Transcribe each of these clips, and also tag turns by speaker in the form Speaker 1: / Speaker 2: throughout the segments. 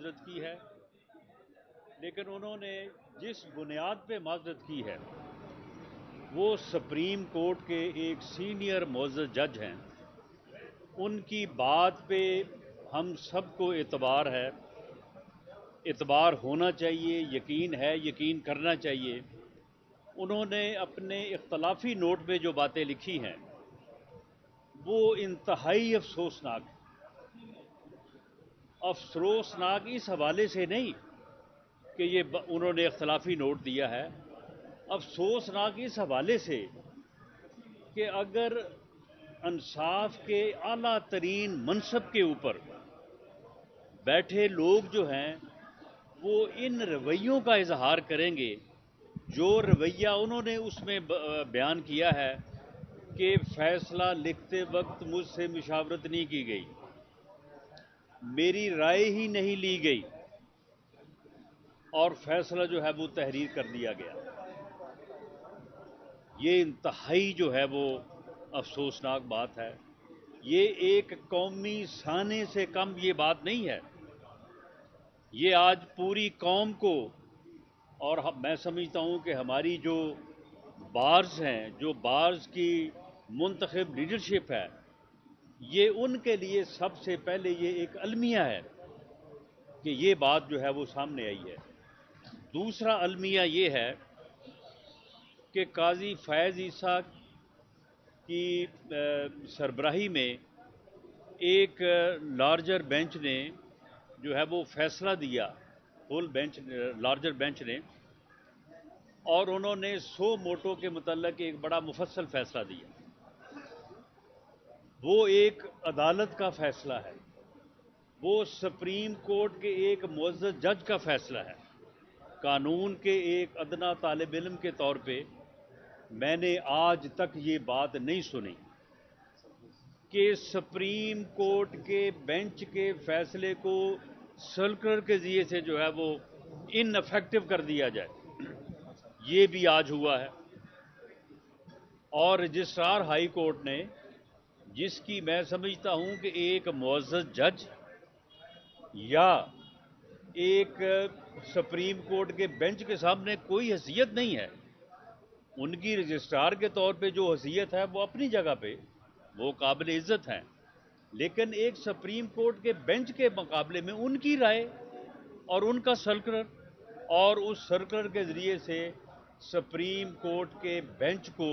Speaker 1: معذرت کی ہے، لیکن انہوں نے جس بنیاد پہ معذرت کی ہے وہ سپریم کورٹ کے ایک سینئر معزز جج ہیں، ان کی بات پہ ہم سب کو اعتبار ہے، اعتبار ہونا چاہیے، یقین ہے، یقین کرنا چاہیے۔ انہوں نے اپنے اختلافی نوٹ میں جو باتیں لکھی ہیں وہ انتہائی افسوسناک اس حوالے سے نہیں کہ یہ انہوں نے اختلافی نوٹ دیا ہے، افسوسناک اس حوالے سے کہ اگر انصاف کے اعلیٰ ترین منصب کے اوپر بیٹھے لوگ جو ہیں وہ ان رویوں کا اظہار کریں گے جو رویہ انہوں نے اس میں بیان کیا ہے کہ فیصلہ لکھتے وقت مجھ سے مشاورت نہیں کی گئی، میری رائے ہی نہیں لی گئی اور فیصلہ جو ہے وہ تحریر کر دیا گیا، یہ انتہائی جو ہے وہ افسوسناک بات ہے۔ یہ ایک قومی سانے سے کم یہ بات نہیں ہے، یہ آج پوری قوم کو، اور میں سمجھتا ہوں کہ ہماری جو بارز ہیں، جو بارز کی منتخب لیڈرشپ ہے، یہ ان کے لیے سب سے پہلے یہ ایک المیہ ہے کہ یہ بات جو ہے وہ سامنے آئی ہے۔ دوسرا المیہ یہ ہے کہ قاضی فیض عیسیٰ کی سربراہی میں ایک لارجر بینچ نے جو ہے وہ فیصلہ دیا، فل بینچ، لارجر بینچ نے، اور انہوں نے 100 موٹو کے متعلق ایک بڑا مفصل فیصلہ دیا۔ وہ ایک عدالت کا فیصلہ ہے، وہ سپریم کورٹ کے ایک معزز جج کا فیصلہ ہے۔ قانون کے ایک ادنا طالب علم کے طور پہ میں نے آج تک یہ بات نہیں سنی کہ سپریم کورٹ کے بینچ کے فیصلے کو سرکلر کے ذریعے سے جو ہے وہ ان افیکٹو کر دیا جائے، یہ بھی آج ہوا ہے۔ اور رجسٹرار ہائی کورٹ نے، جس کی میں سمجھتا ہوں کہ ایک معزز جج یا ایک سپریم کورٹ کے بینچ کے سامنے کوئی حیثیت نہیں ہے، ان کی رجسٹرار کے طور پہ جو حیثیت ہے وہ اپنی جگہ پہ وہ قابل عزت ہیں، لیکن ایک سپریم کورٹ کے بینچ کے مقابلے میں ان کی رائے اور ان کا سرکلر، اور اس سرکلر کے ذریعے سے سپریم کورٹ کے بینچ کو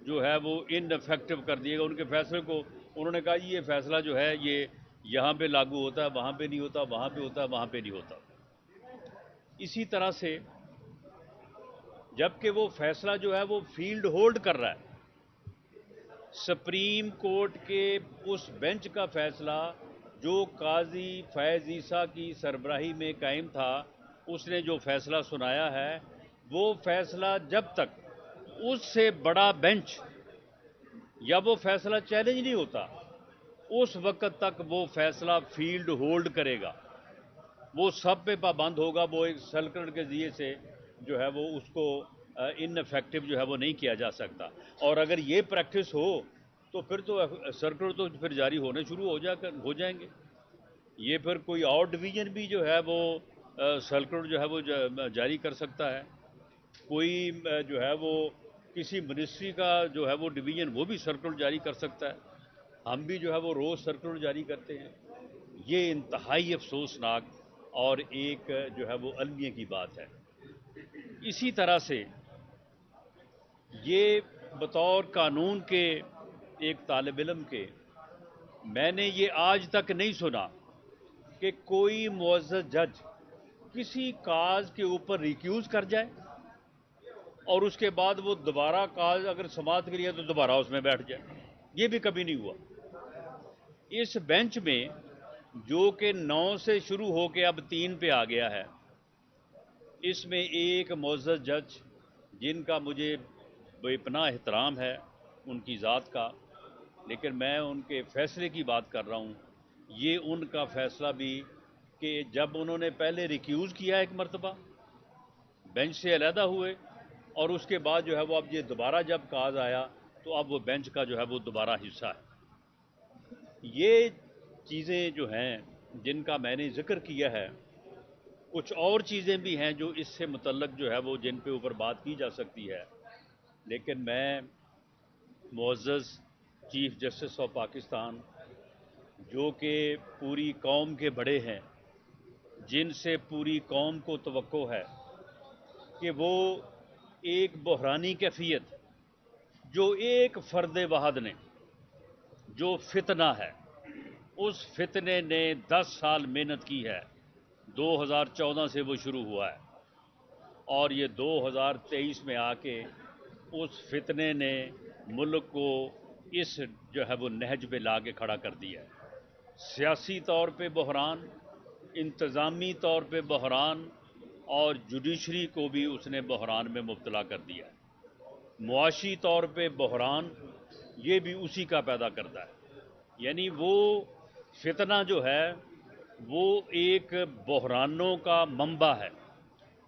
Speaker 1: جو ہے وہ ان افیکٹو کر دیے گا، ان کے فیصلے کو انہوں نے کہا یہ فیصلہ جو ہے یہ یہاں پہ لاگو ہوتا ہے، وہاں پہ نہیں ہوتا، وہاں پہ ہوتا ہے، وہاں پہ نہیں ہوتا۔ اسی طرح سے جبکہ وہ فیصلہ جو ہے وہ فیلڈ ہولڈ کر رہا ہے، سپریم کورٹ کے اس بینچ کا فیصلہ جو قاضی فیض عیسیٰ کی سربراہی میں قائم تھا، اس نے جو فیصلہ سنایا ہے، وہ فیصلہ جب تک اس سے بڑا بینچ یا وہ فیصلہ چیلنج نہیں ہوتا، اس وقت تک وہ فیصلہ فیلڈ ہولڈ کرے گا، وہ سب پہ پابند ہوگا، وہ ایک سرکلر کے ذریعے سے جو ہے وہ اس کو ان افیکٹو جو ہے وہ نہیں کیا جا سکتا۔ اور اگر یہ پریکٹس ہو تو پھر تو سرکلر تو پھر جاری ہونے شروع ہو جائیں گے، یہ پھر کوئی اور ڈویژن بھی جو ہے وہ سرکلر جو ہے وہ جاری کر سکتا ہے، کوئی جو ہے وہ کسی منسٹری کا جو ہے وہ ڈویژن وہ بھی سرکلر جاری کر سکتا ہے، ہم بھی جو ہے وہ روز سرکلر جاری کرتے ہیں۔ یہ انتہائی افسوسناک اور ایک جو ہے وہ المیہ کی بات ہے۔ اسی طرح سے یہ بطور قانون کے ایک طالب علم کے میں نے یہ آج تک نہیں سنا کہ کوئی معزز جج کسی کاز کے اوپر ریکیوز کر جائے اور اس کے بعد وہ دوبارہ کاز اگر سماعت کے لیے تو دوبارہ اس میں بیٹھ جائے، یہ بھی کبھی نہیں ہوا۔ اس بینچ میں جو کہ 9 سے شروع ہو کے اب 3 پہ آ گیا ہے، اس میں ایک معزز جج جن کا مجھے بے پناہ احترام ہے ان کی ذات کا، لیکن میں ان کے فیصلے کی بات کر رہا ہوں، یہ ان کا فیصلہ بھی کہ جب انہوں نے پہلے ریکیوز کیا ایک مرتبہ، بینچ سے علیحدہ ہوئے، اور اس کے بعد جو ہے وہ اب یہ دوبارہ جب کاز آیا تو اب وہ بینچ کا جو ہے وہ دوبارہ حصہ ہے۔ یہ چیزیں جو ہیں جن کا میں نے ذکر کیا ہے، کچھ اور چیزیں بھی ہیں جو اس سے متعلق جو ہے وہ جن پہ اوپر بات کی جا سکتی ہے، لیکن میں معزز چیف جسٹس آف پاکستان جو کہ پوری قوم کے بڑے ہیں، جن سے پوری قوم کو توقع ہے کہ وہ ایک بحرانی کیفیت جو ایک فرد واحد نے جو فتنہ ہے، اس فتنے نے 10 سال محنت کی ہے، 2014 سے وہ شروع ہوا ہے اور یہ 2023 میں آ کے اس فتنے نے ملک کو اس جو ہے وہ نہج پہ لا کے کھڑا کر دیا ہے۔ سیاسی طور پہ بحران، انتظامی طور پہ بحران اور جوڈیشری کو بھی اس نے بحران میں مبتلا کر دیا ہے۔ معاشی طور پہ بحران یہ بھی اسی کا پیدا کرتا ہے، یعنی وہ فتنہ جو ہے وہ ایک بحرانوں کا منبع ہے۔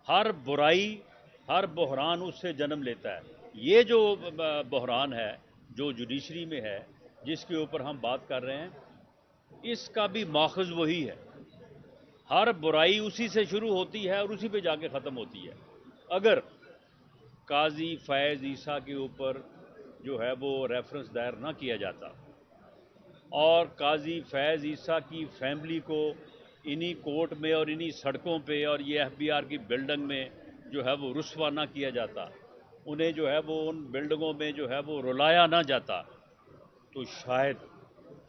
Speaker 1: ہر برائی، ہر بحران اس سے جنم لیتا ہے۔ یہ جو بحران ہے جو جوڈیشری میں ہے، جس کے اوپر ہم بات کر رہے ہیں، اس کا بھی ماخذ وہی ہے۔ ہر برائی اسی سے شروع ہوتی ہے اور اسی پہ جا کے ختم ہوتی ہے۔ اگر قاضی فیض عیسیٰ کے اوپر جو ہے وہ ریفرنس دائر نہ کیا جاتا اور قاضی فیض عیسیٰ کی فیملی کو انہی کورٹ میں اور انہی سڑکوں پہ اور یہ ایف بی آر کی بلڈنگ میں جو ہے وہ رسوا نہ کیا جاتا، انہیں جو ہے وہ ان بلڈنگوں میں جو ہے وہ رلایا نہ جاتا، تو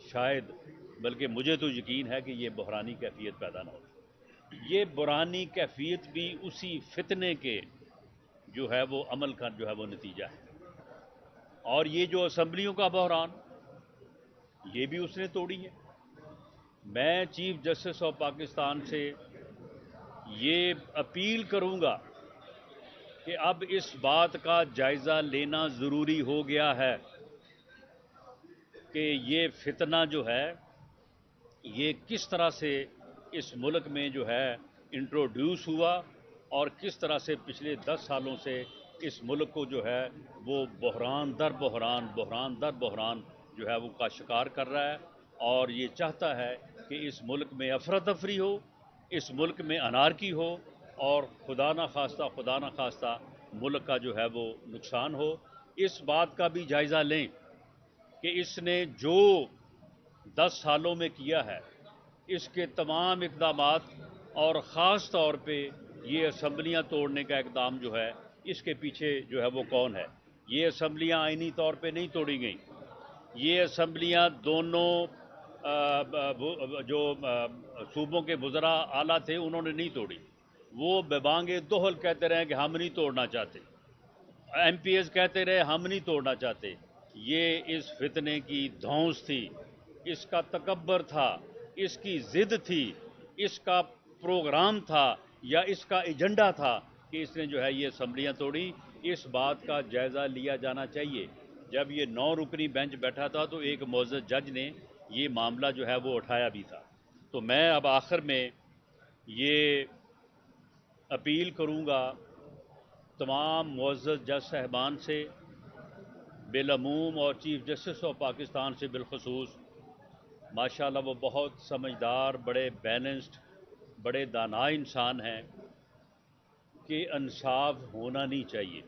Speaker 1: شاید بلکہ مجھے تو یقین ہے کہ یہ بحرانی کیفیت پیدا نہ ہوتی۔ یہ بحرانی کیفیت بھی اسی فتنے کے جو ہے وہ عمل کا جو ہے وہ نتیجہ ہے۔ اور یہ جو اسمبلیوں کا بحران، یہ بھی اس نے توڑی ہے۔ میں چیف جسٹس آف پاکستان سے یہ اپیل کروں گا کہ اب اس بات کا جائزہ لینا ضروری ہو گیا ہے کہ یہ فتنہ جو ہے یہ کس طرح سے اس ملک میں جو ہے انٹروڈیوس ہوا اور کس طرح سے پچھلے 10 سالوں سے اس ملک کو جو ہے وہ بحران در بحران جو ہے وہ کا شکار کر رہا ہے، اور یہ چاہتا ہے کہ اس ملک میں افراتفری ہو، اس ملک میں انارکی ہو اور خدا نہ خواستہ ملک کا جو ہے وہ نقصان ہو۔ اس بات کا بھی جائزہ لیں کہ اس نے جو 10 سالوں میں کیا ہے، اس کے تمام اقدامات اور خاص طور پہ یہ اسمبلیاں توڑنے کا اقدام جو ہے، اس کے پیچھے جو ہے وہ کون ہے۔ یہ اسمبلیاں آئینی طور پہ نہیں توڑی گئیں، یہ اسمبلیاں دونوں جو صوبوں کے وزراء اعلیٰ تھے انہوں نے نہیں توڑی۔ وہ ببانگ دہل کہتے رہے کہ ہم نہیں توڑنا چاہتے، ایم پی ایز کہتے رہے ہم نہیں توڑنا چاہتے۔ یہ اس فتنے کی دھونس تھی، اس کا تکبر تھا، اس کی ضد تھی، اس کا پروگرام تھا یا اس کا ایجنڈا تھا کہ اس نے جو ہے یہ اسمبلیاں توڑی۔ اس بات کا جائزہ لیا جانا چاہیے۔ جب یہ 9 رکنی بینچ بیٹھا تھا تو ایک معزز جج نے یہ معاملہ جو ہے وہ اٹھایا بھی تھا۔ تو میں اب آخر میں یہ اپیل کروں گا تمام معزز جج صاحبان سے بالعموم اور چیف جسٹس آف پاکستان سے بالخصوص، ماشاءاللہ وہ بہت سمجھدار، بڑے بیلنسڈ، بڑے دانا انسان ہیں، کہ انصاف ہونا نہیں چاہیے،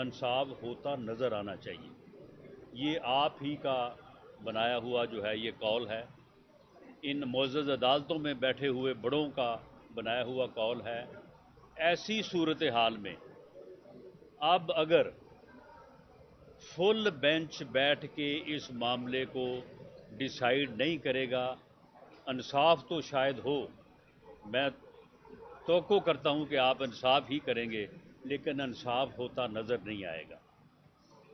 Speaker 1: انصاف ہوتا نظر آنا چاہیے۔ یہ آپ ہی کا بنایا ہوا جو ہے یہ قول ہے، ان معزز عدالتوں میں بیٹھے ہوئے بڑوں کا بنایا ہوا قول ہے۔ ایسی صورتحال میں اب اگر فل بینچ بیٹھ کے اس معاملے کو ڈیسائیڈ نہیں کرے گا، انصاف تو شاید ہو، میں توقع کرتا ہوں کہ آپ انصاف ہی کریں گے، لیکن انصاف ہوتا نظر نہیں آئے گا۔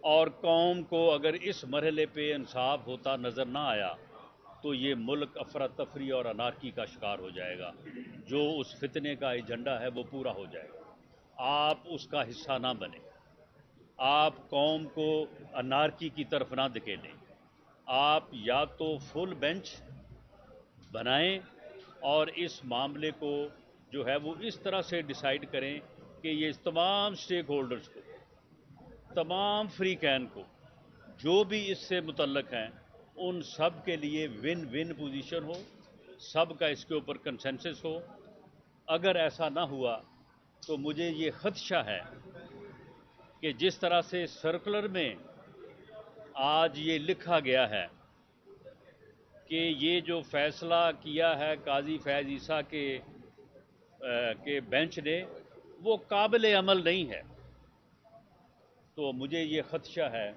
Speaker 1: اور قوم کو اگر اس مرحلے پہ انصاف ہوتا نظر نہ آیا تو یہ ملک افراتفری اور انارکی کا شکار ہو جائے گا۔ جو اس فتنے کا ایجنڈا ہے وہ پورا ہو جائے گا۔ آپ اس کا حصہ نہ بنیں، آپ قوم کو انارکی کی طرف نہ دھکیلیں۔ آپ یا تو فل بینچ بنائیں اور اس معاملے کو جو ہے وہ اس طرح سے ڈیسائیڈ کریں کہ یہ تمام سٹیک ہولڈرز کو، تمام فریقین کو، جو بھی اس سے متعلق ہیں، ان سب کے لیے ون ون پوزیشن ہو، سب کا اس کے اوپر کنسنسس ہو، اگر ایسا نہ ہوا تو مجھے یہ خدشہ ہے کہ جس طرح سے سرکولر میں آج یہ لکھا گیا ہے کہ یہ جو فیصلہ کیا ہے قاضی فیض عیسیٰ کے بینچ نے وہ قابل عمل نہیں ہے، تو مجھے یہ خدشہ ہے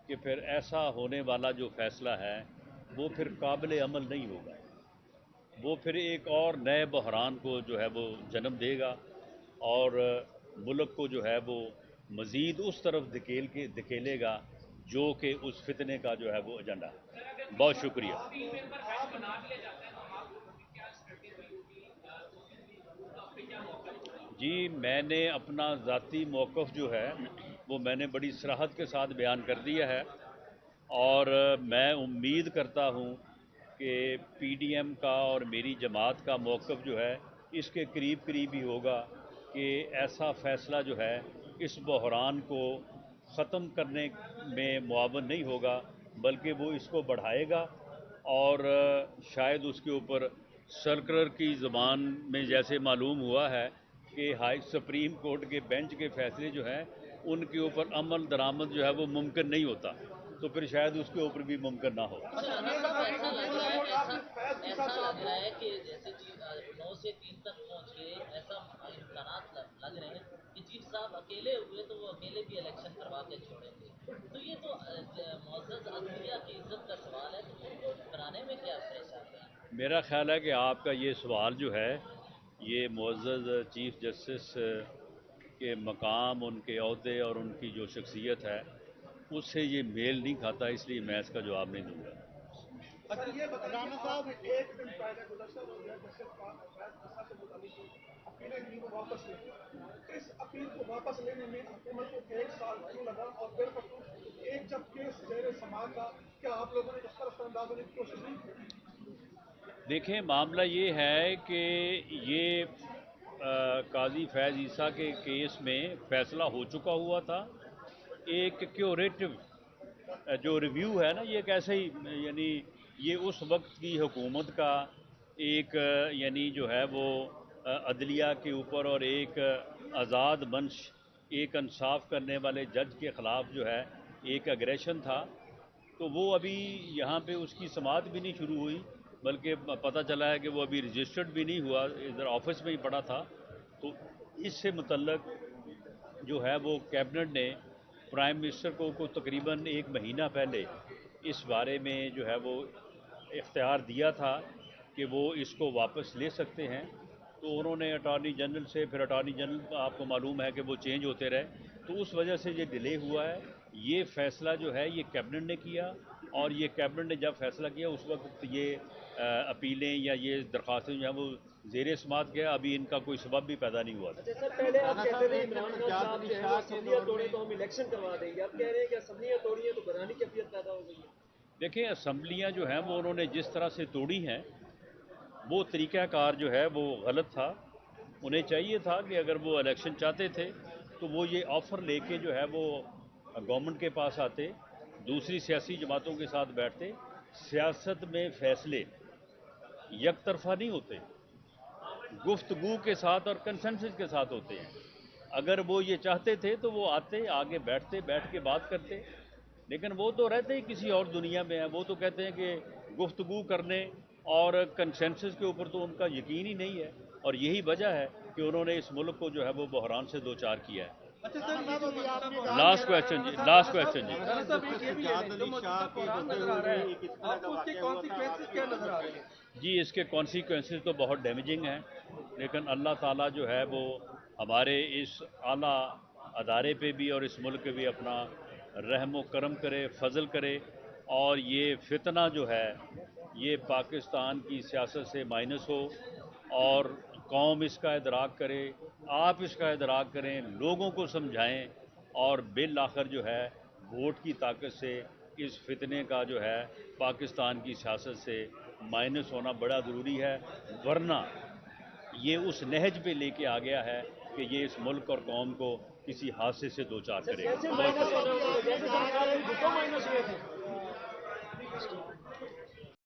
Speaker 1: کہ پھر ایسا ہونے والا جو فیصلہ ہے وہ پھر قابل عمل نہیں ہوگا، وہ پھر ایک اور نئے بحران کو جو ہے وہ جنم دے گا اور ملک کو جو ہے وہ مزید اس طرف دھکیلے گا جو کہ اس فتنے کا جو ہے وہ ایجنڈا ہے۔ بہت شکریہ۔ جی میں نے اپنا ذاتی موقف جو ہے وہ میں نے بڑی صراحت کے ساتھ بیان کر دیا ہے، اور میں امید کرتا ہوں کہ پی ڈی ایم کا اور میری جماعت کا موقف جو ہے اس کے قریب قریب ہی ہوگا کہ ایسا فیصلہ جو ہے اس بحران کو ختم کرنے میں معاون نہیں ہوگا، بلکہ وہ اس کو بڑھائے گا، اور شاید اس کے اوپر سرکلر کی زبان میں جیسے معلوم ہوا ہے کہ سپریم کورٹ کے بینچ کے فیصلے جو ہیں ان کے اوپر عمل درآمد جو ہے وہ ممکن نہیں ہوتا، تو پھر شاید اس کے اوپر بھی ممکن نہ ہو۔
Speaker 2: ایسا لگ رہا ہے کہ جیسے 9 سے 3 تک پہنچ کے ایسا امکانات لگ رہے ہیں کہ چیف صاحب اکیلے ہوئے تو وہ اکیلے بھی الیکشن کروا کے چھوڑیں گے، تو یہ تو معزز عدلیہ کی عزت کا سوال ہے، تو ان کو بنانے میں کیا پریشانی ہے؟
Speaker 1: میرا خیال ہے کہ آپ کا یہ سوال جو ہے یہ معزز چیف جسٹس کے مقام، ان کے عہدے اور ان کی جو شخصیت ہے اس سے یہ میل نہیں کھاتا، اس لیے میں اس کا جواب نہیں دوں گا۔
Speaker 3: اچھا یہ بتائیں صاحب، ایک دن پہلے گزشتہ روز جسٹس سے متعلق اپیل کو واپس لے، اس اپیل کو واپس لینے میں حکومت کو 1 سال کیوں لگا، اور بالکل ایک جب کیس زیر سماعت تھا، کیا آپ لوگوں نے اس طرف انداز ہونے کی کوشش نہیں کی؟
Speaker 1: دیکھیں معاملہ یہ ہے کہ یہ قاضی فیض عیسیٰ کے کیس میں فیصلہ ہو چکا ہوا تھا، ایک کیوریٹو جو ریویو ہے نا، یہ کیسے ہی یعنی یہ اس وقت کی حکومت کا ایک یعنی جو ہے وہ عدلیہ کے اوپر اور ایک آزاد منش، ایک انصاف کرنے والے جج کے خلاف جو ہے ایک اگریشن تھا، تو وہ ابھی یہاں پہ اس کی سماعت بھی نہیں شروع ہوئی، بلکہ پتہ چلا ہے کہ وہ ابھی رجسٹرڈ بھی نہیں ہوا، ادھر آفس میں ہی پڑا تھا، تو اس سے متعلق جو ہے وہ کیبنٹ نے پرائم منسٹر کو تقریباً 1 مہینہ پہلے اس بارے میں جو ہے وہ اختیار دیا تھا کہ وہ اس کو واپس لے سکتے ہیں، تو انہوں نے اٹارنی جنرل سے، پھر اٹارنی جنرل آپ کو معلوم ہے کہ وہ چینج ہوتے رہے، تو اس وجہ سے یہ ڈیلے ہوا ہے۔ یہ فیصلہ جو ہے یہ کیبنٹ نے کیا، اور یہ کیبنٹ نے جب فیصلہ کیا اس وقت یہ اپیلیں یا یہ درخواستیں جو ہیں وہ زیر سماعت کیا، ابھی ان کا کوئی سبب بھی پیدا نہیں ہوا تھا۔
Speaker 4: سر پہلے آپ کہتے تھے عمران خان صاحب جو ہے وہ اسمبلیاں توڑیں تو ہم الیکشن کروا دیں گے، اب کہہ رہے ہیں کہ اسمبلیاں توڑی ہیں تو بنانے کی کیفیت پیدا ہو گئی ہے۔
Speaker 1: دیکھیں اسمبلیاں جو ہیں وہ انہوں نے جس طرح سے توڑی ہیں وہ طریقہ کار جو ہے وہ غلط تھا، انہیں چاہیے تھا کہ اگر وہ الیکشن چاہتے تھے تو وہ یہ آفر لے کے جو ہے وہ گورنمنٹ کے پاس آتے، دوسری سیاسی جماعتوں کے ساتھ بیٹھتے۔ سیاست میں فیصلے یک طرفہ نہیں ہوتے، گفتگو کے ساتھ اور کنسنسس کے ساتھ ہوتے ہیں، اگر وہ یہ چاہتے تھے تو وہ آتے، آگے بیٹھتے، بیٹھ کے بات کرتے، لیکن وہ تو رہتے ہی کسی اور دنیا میں ہیں، وہ تو کہتے ہیں کہ گفتگو کرنے اور کنسنسس کے اوپر تو ان کا یقین ہی نہیں ہے، اور یہی وجہ ہے کہ انہوں نے اس ملک کو جو ہے وہ بحران سے دوچار کیا ہے۔ لاسٹ کویسچن جی، لاسٹ کویسچن جی۔ جی اس کے کانسیکوینسز تو بہت ڈیمیجنگ ہیں، لیکن اللہ تعالیٰ جو ہے وہ ہمارے اس اعلیٰ ادارے پہ بھی اور اس ملک پہ بھی اپنا رحم و کرم کرے، فضل کرے، اور یہ فتنہ جو ہے یہ پاکستان کی سیاست سے مائنس ہو، اور قوم اس کا ادراک کرے، آپ اس کا ادراک کریں، لوگوں کو سمجھائیں، اور بالآخر جو ہے ووٹ کی طاقت سے اس فتنے کا جو ہے پاکستان کی سیاست سے مائنس ہونا بڑا ضروری ہے، ورنہ یہ اس نہج پہ لے کے آ گیا ہے کہ یہ اس ملک اور قوم کو کسی حادثے سے دوچار کرے گا۔